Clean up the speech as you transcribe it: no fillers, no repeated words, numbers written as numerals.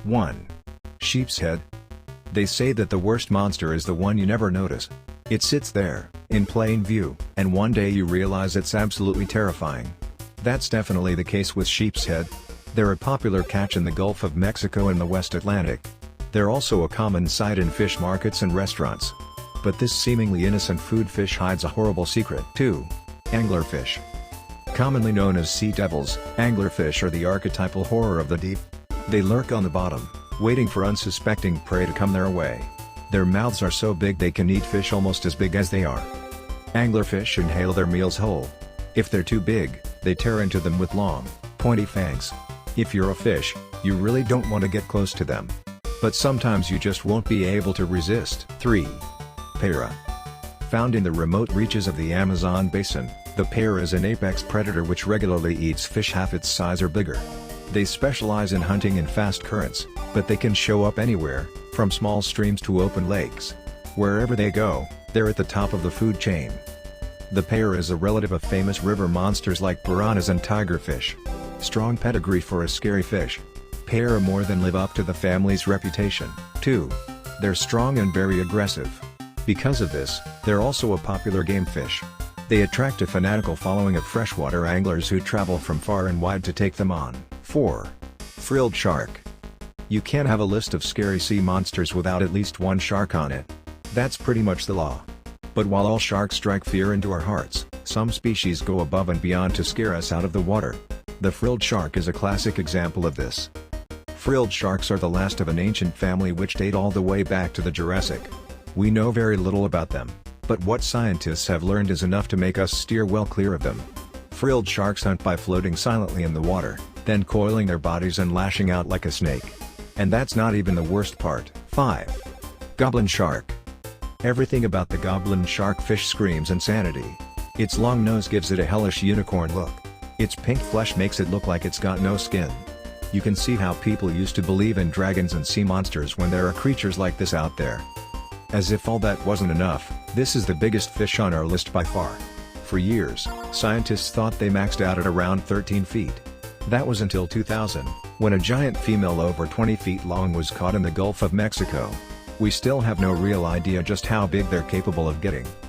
1. Sheep's head. They say that the worst monster is the one you never notice. It sits there, in plain view, and one day you realize it's absolutely terrifying. That's definitely the case with sheep's head. They're a popular catch in the Gulf of Mexico and the West Atlantic. They're also a common sight in fish markets and restaurants. But this seemingly innocent food fish hides a horrible secret. 2. Anglerfish. Commonly known as sea devils, anglerfish are the archetypal horror of the deep. They lurk on the bottom, waiting for unsuspecting prey to come their way. Their mouths are so big they can eat fish almost as big as they are. Anglerfish inhale their meals whole. If they're too big, they tear into them with long, pointy fangs. If you're a fish, you really don't want to get close to them. But sometimes you just won't be able to resist. 3. Para. Found in the remote reaches of the Amazon basin, the para is an apex predator which regularly eats fish half its size or bigger. They specialize in hunting in fast currents, but they can show up anywhere, from small streams to open lakes. Wherever they go, they're at the top of the food chain. The para is a relative of famous river monsters like piranhas and tigerfish. Strong pedigree for a scary fish. Para more than live up to the family's reputation. 2. They're strong and very aggressive. Because of this, they're also a popular game fish. They attract a fanatical following of freshwater anglers who travel from far and wide to take them on. 4. Frilled shark. You can't have a list of scary sea monsters without at least one shark on it. That's pretty much the law. But while all sharks strike fear into our hearts, some species go above and beyond to scare us out of the water. The frilled shark is a classic example of this. Frilled sharks are the last of an ancient family which date all the way back to the Jurassic. We know very little about them, but what scientists have learned is enough to make us steer well clear of them. Frilled sharks hunt by floating silently in the water, then coiling their bodies and lashing out like a snake. And that's not even the worst part. 5. Goblin shark. Everything about the goblin shark fish screams insanity. Its long nose gives it a hellish unicorn look. Its pink flesh makes it look like it's got no skin. You can see how people used to believe in dragons and sea monsters when there are creatures like this out there. As if all that wasn't enough, this is the biggest fish on our list by far. For years, scientists thought they maxed out at around 13 feet. That was until 2000, when a giant female over 20 feet long was caught in the Gulf of Mexico. We still have no real idea just how big they're capable of getting.